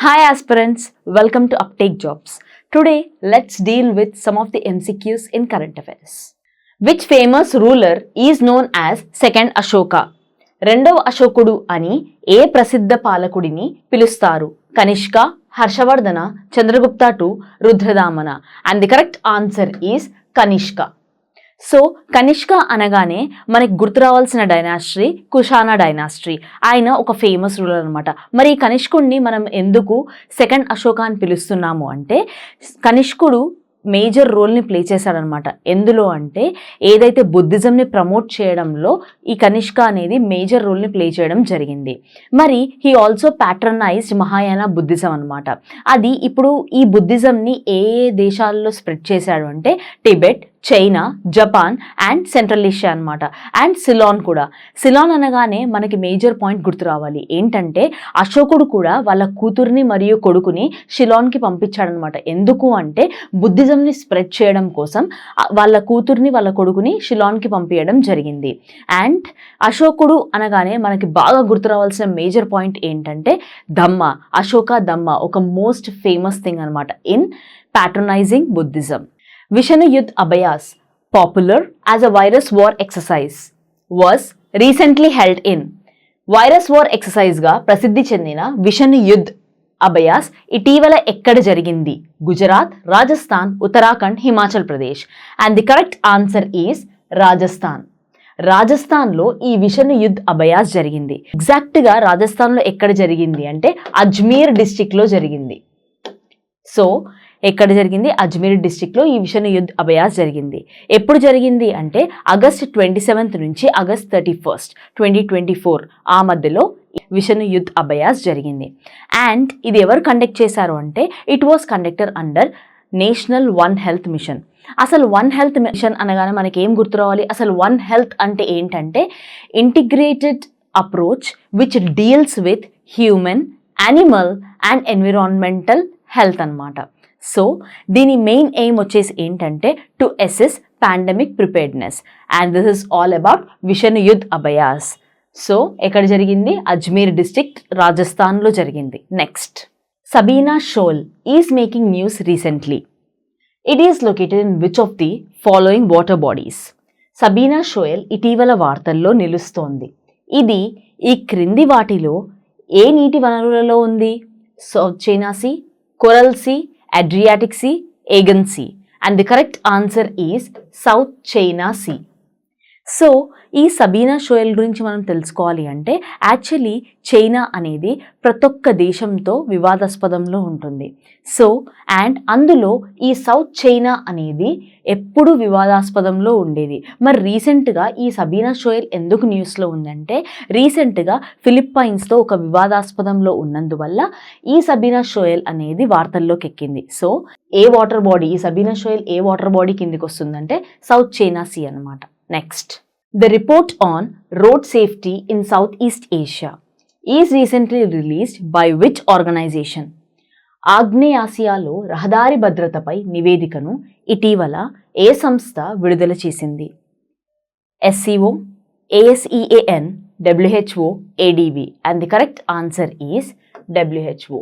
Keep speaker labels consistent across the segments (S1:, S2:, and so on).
S1: Hi aspirants, welcome to Uptake Jobs. Today, let's deal with some of the MCQs in current affairs. Which famous ruler is known as Second Ashoka? రెండవ అశోకుడు అని ఏ ప్రసిద్ధ పాలకుడిని పిలుస్తారు? Kanishka, Harshavardhana, Chandragupta two Rudradamana. And the correct answer is Kanishka. So Kanishka అనగానే మనకి గుర్తు రావాల్సిన డైనాస్ట్రీ కుషానా డైనాస్ట్రీ. ఆయన ఒక ఫేమస్ రూలర్ అనమాట. మరి ఈ కనిష్కుడిని మనం ఎందుకు సెకండ్ అశోక అని పిలుస్తున్నాము అంటే కనిష్కుడు మేజర్ రోల్ని ప్లే చేశాడనమాట. ఎందులో అంటే ఏదైతే బుద్ధిజంని ప్రమోట్ చేయడంలో ఈ కనిష్క అనేది మేజర్ రోల్ని ప్లే చేయడం జరిగింది. మరి he also patronised Mahayana Buddhism అనమాట. అది ఇప్పుడు ఈ బుద్ధిజంని ఏ దేశాల్లో స్ప్రెడ్ చేశాడు అంటే Tibet, China, Japan and central Asia అనమాట. అండ్ సిలాన్ కూడా. సిలాన్ అనగానే మనకి మేజర్ పాయింట్ గుర్తు రావాలి. ఏంటంటే అశోకుడు కూడా వాళ్ళ కూతుర్ని మరియు కొడుకుని షిలాన్కి పంపించాడనమాట. ఎందుకు అంటే బుద్ధిజంని స్ప్రెడ్ చేయడం కోసం వాళ్ళ కూతుర్ని వాళ్ళ కొడుకుని షిలాన్కి పంపించడం జరిగింది. అండ్ అశోకుడు అనగానే మనకి బాగా గుర్తు రావాల్సిన మేజర్ పాయింట్ ఏంటంటే ధమ్మ. అశోక ధమ్మ ఒక మోస్ట్ ఫేమస్ థింగ్ అనమాట in patronising Buddhism. Vishnu Yuddh Abhyas, popular as a virus war exercise, was recently held in. Virus war ఎక్సర్సైజ్గా ప్రసిద్ధి చెందిన విష్ణు యుద్ధ్ అభయాస్ ఇటీవల ఎక్కడ జరిగింది? Gujarat, Rajasthan, Uttarakhand, Himachal Pradesh. And the correct answer is Rajasthan. రాజస్థాన్లో ఈ విష్ణు యుద్ధ్ అభయాస్ జరిగింది. ఎగ్జాక్ట్గా రాజస్థాన్లో ఎక్కడ జరిగింది అంటే అజ్మీర్ డిస్టిక్లో జరిగింది. సో ఎక్కడ జరిగింది? అజ్మీర్ డిస్టిక్లో ఈ విష్ణు యుద్ధ్ అభయాస్ జరిగింది. ఎప్పుడు జరిగింది అంటే ఆగస్ట్ 27 నుంచి ఆగస్ట్ 31, 2024 ఆ మధ్యలో విష్ణు యుద్ధ్ అభయాస్ జరిగింది. అండ్ ఇది ఎవరు కండక్ట్ చేశారు అంటే it was conductor under national one health machine. అసలు వన్ హెల్త్ మిషన్ అనగానే మనకి ఏం గుర్తు రావాలి? అసలు వన్ హెల్త్ అంటే ఏంటంటే integrated approach which deals with human, animal and environmental health అన్నమాట. సో దీని మెయిన్ ఎయిమ్ వచ్చేసి ఏంటంటే to assess pandemic preparedness. And this is all about Vishnu Yuddh Abhyas. So ఎక్కడ జరిగింది? అజ్మీర్ డిస్ట్రిక్ట్, రాజస్థాన్లో జరిగింది. Next, Sabina shoal is making news recently. It is located in which of the following water bodies? Sabina shoal ఇటీవల వార్తల్లో నిలుస్తోంది. ఇది ఈ క్రింది వాటిలో ఏ నీటి వనరులలో ఉంది? South China Sea, coral sea, Adriatic Sea, Aegean Sea. And the correct answer is South China Sea. So ఈ సబీనా షోయల్ గురించి మనం తెలుసుకోవాలి అంటే యాక్చువల్లీ చైనా అనేది ప్రతి ఒక్క దేశంతో వివాదాస్పదంలో ఉంటుంది. సో అండ్ అందులో ఈ సౌత్ చైనా అనేది ఎప్పుడు వివాదాస్పదంలో ఉండేది. మరి రీసెంట్గా ఈ సబీనా షోయల్ ఎందుకు న్యూస్లో ఉందంటే రీసెంట్గా ఫిలిప్పైన్స్తో ఒక వివాదాస్పదంలో ఉన్నందువల్ల ఈ సబీనా షోయల్ అనేది వార్తల్లోకి ఎక్కింది. సో ఏ వాటర్ బాడీ, ఈ సబీనా షోయల్ ఏ వాటర్ బాడీ కిందికి వస్తుందంటే సౌత్ చైనా సీ అనమాట. Next, the report on road safety in Southeast Asia is recently released by which organization? ఆగ్నేయాసియాలో రహదారి భద్రతపై నివేదికను ఇటీవల ఏ సంస్థ విడుదల చేసింది? SCO, ASEAN, WHO, ADB. And the correct answer is WHO.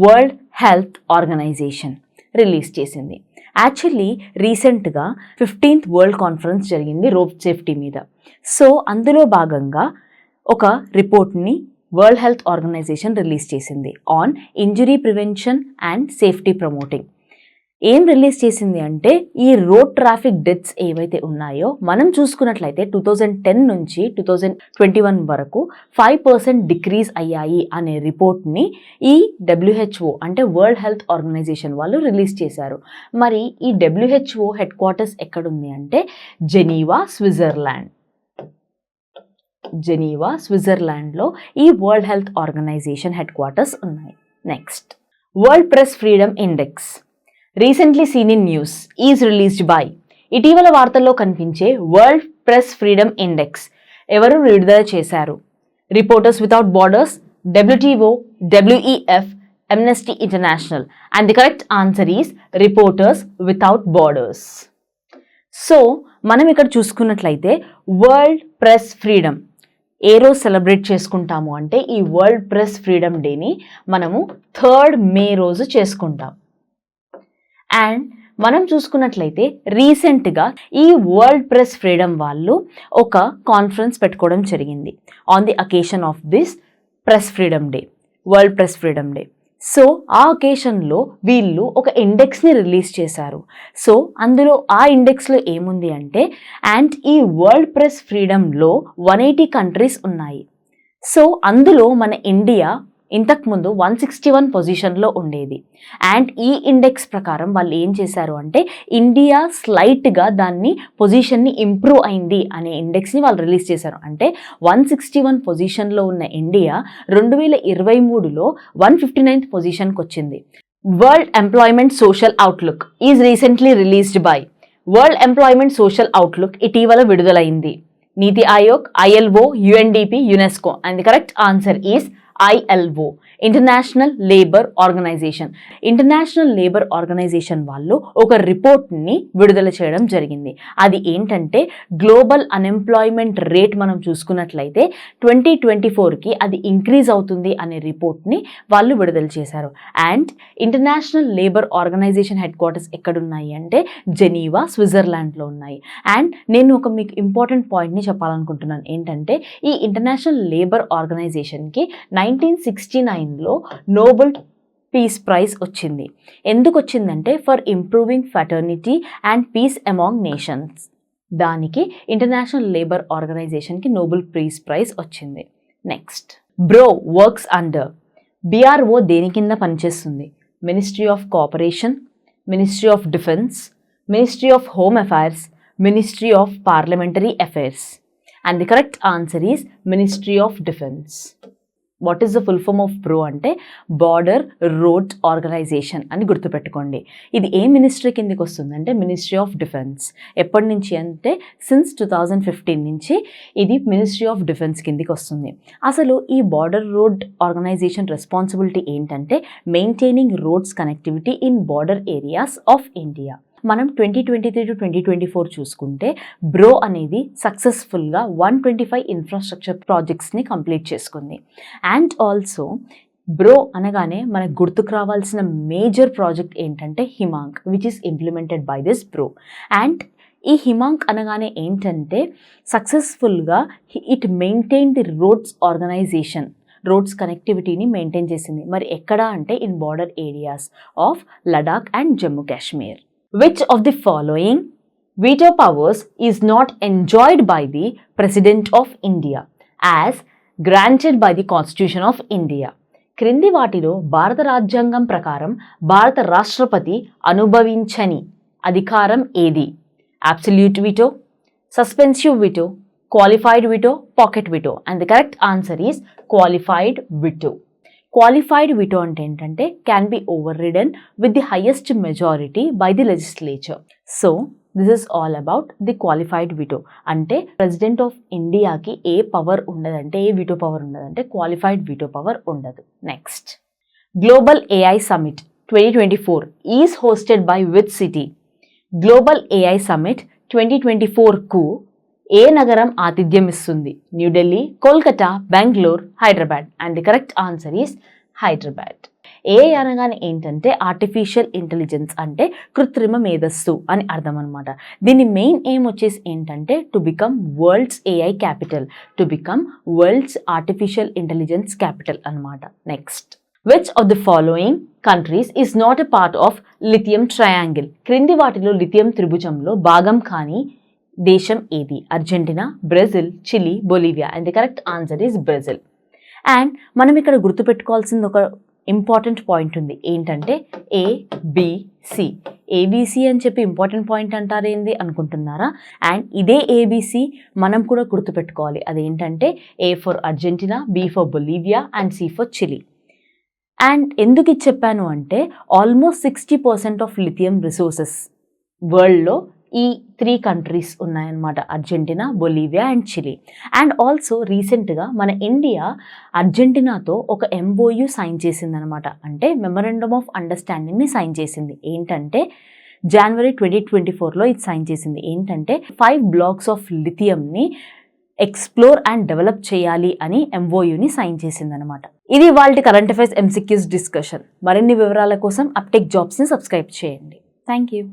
S1: World health Organization release చేసింది. Actually రీసెంట్గా 15th వరల్డ్ కాన్ఫరెన్స్ జరిగింది రోడ్ సేఫ్టీ మీద. సో అందులో భాగంగా ఒక రిపోర్ట్ని వరల్డ్ హెల్త్ ఆర్గనైజేషన్ రిలీజ్ చేసింది on injury prevention and safety promoting. ఏం రిలీజ్ చేసింది అంటే ఈ రోడ్ ట్రాఫిక్ డెత్స్ ఏవైతే ఉన్నాయో మనం చూసుకున్నట్లయితే 2010 నుంచి 2021 వరకు 5% డిక్రీజ్ అయ్యాయి అనే రిపోర్ట్ని ఈ WHO అంటే వరల్డ్ హెల్త్ ఆర్గనైజేషన్ వాళ్ళు రిలీజ్ చేశారు. మరి ఈ WHO హెడ్ క్వార్టర్స్ ఎక్కడుంది అంటే జెనీవా, స్విట్జర్లాండ్. జెనీవా, స్విట్జర్లాండ్లో ఈ world health organisation headquarters ఉన్నాయి. Next, world press freedom index recently seen in news is released by. ఇటీవల వార్తల్లో కనిపించే వరల్డ్ ప్రెస్ ఫ్రీడమ్ ఇండెక్స్ ఎవరు విడుదల చేశారు? Reporters without borders, WTO, WEF, Amnesty International. And the correct answer is reporters without borders. So మనం ఇక్కడ చూసుకున్నట్లయితే world press freedom ఏ రోజు సెలబ్రేట్ చేసుకుంటాము అంటే ఈ వరల్డ్ ప్రెస్ ఫ్రీడమ్ డేని మనము 3rd మే రోజు చేసుకుంటాం. అండ్ మనం చూసుకున్నట్లయితే రీసెంట్గా ఈ వరల్డ్ ప్రెస్ ఫ్రీడమ్ వాళ్ళు ఒక కాన్ఫరెన్స్ పెట్టుకోవడం జరిగింది on the occasion of this press freedom day, world press freedom day. So ఆ ఒకేషన్లో వీళ్ళు ఒక ఇండెక్స్ని రిలీజ్ చేశారు. సో అందులో ఆ ఇండెక్స్లో ఏముంది అంటే, అండ్ ఈ వరల్డ్ ప్రెస్ ఫ్రీడమ్లో 180 కంట్రీస్ ఉన్నాయి. సో అందులో మన ఇండియా ఇంతకుముందు 161 పొజిషన్లో ఉండేది. అండ్ ఈ ఇండెక్స్ ప్రకారం వాళ్ళు ఏం చేశారు అంటే, ఇండియా స్లైట్గా దాన్ని పొజిషన్ని ఇంప్రూవ్ అయింది అనే ఇండెక్స్ని వాళ్ళు రిలీజ్ చేశారు. అంటే 161 పొజిషన్లో ఉన్న ఇండియా 2023లో 159th పొజిషన్కి వచ్చింది. World Employment Social Outlook is recently released by World Employment Social Outlook ఇటీవల విడుదలైంది. Niti Aayog, ILO, UNDP, UNESCO. And the correct answer is ILO, International Labour Organization. International Labour Organization వాళ్ళు ఒక రిపోర్ట్ని విడుదల చేయడం జరిగింది. అది ఏంటంటే, గ్లోబల్ అన్ఎంప్లాయ్మెంట్ రేట్ మనం చూసుకున్నట్లయితే 2024కి అది ఇంక్రీజ్ అవుతుంది అనే రిపోర్ట్ని వాళ్ళు విడుదల చేశారు. And International Labour Organization headquarters ఎక్కడున్నాయి అంటే జెనీవా, స్విట్జర్లాండ్లో ఉన్నాయి. అండ్ నేను ఒక మీకు ఇంపార్టెంట్ పాయింట్ని చెప్పాలనుకుంటున్నాను. ఏంటంటే, ఈ ఇంటర్నేషనల్ లేబర్ ఆర్గనైజేషన్కి 1969లో నోబెల్ పీస్ ప్రైజ్ వచ్చింది. ఎందుకు వచ్చిందంటే, for improving fraternity and peace among nations. దానికి ఇంటర్నేషనల్ లేబర్ ఆర్గనైజేషన్కి నోబెల్ పీస్ ప్రైజ్ వచ్చింది. Next, BRO works under. BRO దేని కింద పనిచేస్తుంది? Ministry of cooperation, ministry of defence, ministry of home affairs, ministry of parliamentary affairs. And the correct answer is ministry of defence. What is the full form of BRO అంటే, border road organisation అని గుర్తుపెట్టుకోండి. ఇది ఏ ministry కిందకి వస్తుంది అంటే ministry of defence. ఎప్పటి నుంచి అంటే సిన్స్ 2015 నుంచి ఇది మినిస్ట్రీ ఆఫ్ డిఫెన్స్ కిందకి వస్తుంది. అసలు ఈ బార్డర్ రోడ్ ఆర్గనైజేషన్ రెస్పాన్సిబిలిటీ ఏంటంటే, maintaining roads connectivity in border areas of India. మనం 2023 to 2024 చూసుకుంటే బ్రో అనేది సక్సెస్ఫుల్గా 125 ఇన్ఫ్రాస్ట్రక్చర్ ప్రాజెక్ట్స్ని కంప్లీట్ చేసుకుంది. అండ్ ఆల్సో బ్రో అనగానే మనకు గుర్తుకు రావాల్సిన మేజర్ ప్రాజెక్ట్ ఏంటంటే Himank, which is implemented by this BRO. And ఈ హిమాంక్ అనగానే ఏంటంటే, సక్సెస్ఫుల్గా it maintain the roads organization, roads కనెక్టివిటీని మెయింటైన్ చేసింది. మరి ఎక్కడ అంటే in border areas of Ladakh and Jammu Kashmir. Which of the following veto powers is not enjoyed by the President of India as granted by the Constitution of India? క్రింది వాటిలో భారత రాజ్యాంగం ప్రకారం భారత రాష్ట్రపతి అనుభవించని అధికారం ఏది? Absolute veto, suspensive veto, qualified veto, pocket veto. And the correct answer is qualified veto. Qualified veto అంటే ఏంటంటే, can be over ridden with the highest majority by the legislature. So this is all about the qualified veto. అంటే president of ఇండియాకి ఏ power ఉండదంటే, ఏ veto power ఉండదంటే qualified veto power ఉండదు. Next, global AI summit 2024 is hosted by which city? Global AI summit 2024కు ఏ నగరం ఆతిథ్యం ఇస్తుంది? New Delhi, Kolkata, Bengaluru, Hyderabad. And the correct answer is Hyderabad. AI అనగానే ఏంటంటే ఆర్టిఫిషియల్ ఇంటెలిజెన్స్, అంటే కృత్రిమ మేధస్సు అని అర్థం అనమాట. దీని మెయిన్ ఎయిమ్ వచ్చేసి ఏంటంటే to become world's AI capital, to become world's artificial intelligence capital అనమాట. Next, which of the following countries is not a part of lithium triangle? క్రింది వాటిలో లిథియం త్రిభుజంలో భాగం కాని దేశం ఏది? Argentina, Brazil, Chile, Bolivia. And the correct answer is Brazil. And మనం ఇక్కడ గుర్తుపెట్టుకోవాల్సింది ఒక ఇంపార్టెంట్ పాయింట్ ఉంది. ఏంటంటే ABC. ABC అని చెప్పి ఇంపార్టెంట్ పాయింట్ అంటారేంది అనుకుంటున్నారా? అండ్ ఇదే ABC మనం కూడా గుర్తుపెట్టుకోవాలి. అదేంటంటే A for Argentina, B for Bolivia and C for Chile. And ఎందుకు ఇది చెప్పాను అంటే, ఆల్మోస్ట్ 60% ఆఫ్ లిథియం రిసోర్సెస్ వరల్డ్లో ఈ 3 కంట్రీస్ ఉన్నాయన్నమాట, Argentina, Bolivia and Chile. And also రీసెంట్గా మన ఇండియా అర్జెంటీనాతో ఒక MOU సైన్ చేసిందనమాట. అంటే మెమరాండమ్ ఆఫ్ అండర్స్టాండింగ్ని సైన్ చేసింది. ఏంటంటే January 2024లో ఇది సైన్ చేసింది. ఏంటంటే 5 బ్లాక్స్ ఆఫ్ లిథియంని ఎక్స్ప్లోర్ అండ్ డెవలప్ చేయాలి అని MOUని సైన్ చేసిందనమాట. ఇది వాళ్ళ కరెంట్ అఫైర్స్ MCQs డిస్కషన్. మరిన్ని వివరాల కోసం అప్టేక్ జాబ్స్ని సబ్స్క్రైబ్ చేయండి. Thank you.